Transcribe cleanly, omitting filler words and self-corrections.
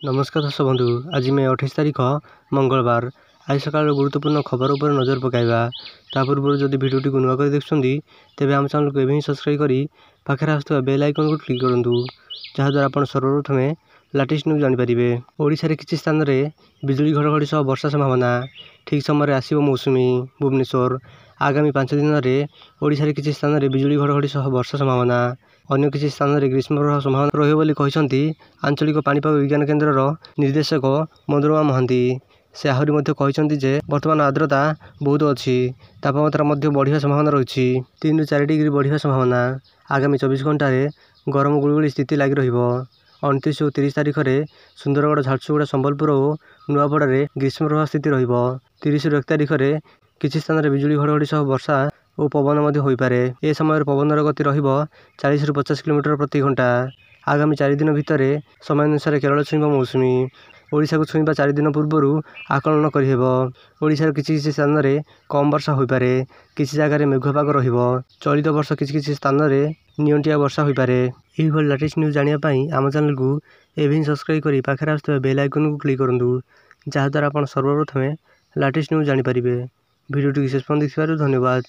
नमस्कार दर्शक बंधु, आज मैं 28 तारीख मंगलवार आज सकाल गुरुत्वपूर्ण खबर उपर नजर पकाइबा। ता पूर्व जदि भिडियोटी को नुआ कर देखुछंती तेबे आम चैनल को एबे सब्सक्राइब करी पाखरे आसुवा बेल आइकन को क्लिक करंतु, जहा द्वारा आपण सर्वप्रथमे लेटेस्ट न्यूज जानि परिबे। ओडिसा रे किछि स्थान रे बिजुली घड़घड़ी सह वर्षा संभावना। ठीक समय आसिबो मौसुमी। भुवनेश्वर आगामी 5 दिन रे ओडिसा रे किछि स्थान रे बिजुली घड़घड़ी सह वर्षा संभावना। अन्य किछि स्थान रे ग्रीष्म प्रवाह संभावना रहिबो बोली कहिसंती आंचलिक पाणीपाग विज्ञान केन्द्रर निर्देशक मनोरमा महांती। से आहरी मध्य कहिसंती जे वर्तमान आर्द्रता बहुत अछि, तापमात्रा मध्य बढ़िया संभावना रहिछि। 3 ରୁ 4 डिग्री बढ़िया संभावना। आगामी 24 घंटा रे गरम गुळगुळी स्थिति लागि रहिबो। 29 और 30 तारीख रे सुंदरगढ़, झारसुगुड़ा, संबलपुर और नुआपड़ा रे ग्रीष्म प्रवाह स्थिति रहिबो। 30 और 1 तारीख रे किछि स्थान रे बिजुली घड़घड़ी सह वर्षा और पवन मध्य होई पारे। ए समय पवनर गति रहिबो 40 ରୁ 50 किलोमीटर प्रति घंटा। आगामी 4 दिन भितरे समय अनुसार केरल छुईबो मौसुमी। ओडिशा को छुईबा 4 दिन पूर्वरु आकलन करिहेबो। ओडिशा किछि स्थान रे कम वर्षा होई पारे, किछि जगह रे मेघपाग रहिबो। चलित वर्ष किछि स्थान रे नियंटिया वर्षा होई पारे। एही भल लेटेस्ट न्यूज जानिया पई आम चैनल को एबे सब्सक्राइब करी पाखरे आसुवा बेल आइकन को क्लिक करंतु, जहा द्वारा आपण सर्वप्रथमे लेटेस्ट न्यूज जानि परिबे। भिडियोटी विशेष देखिबारु धन्यवाद।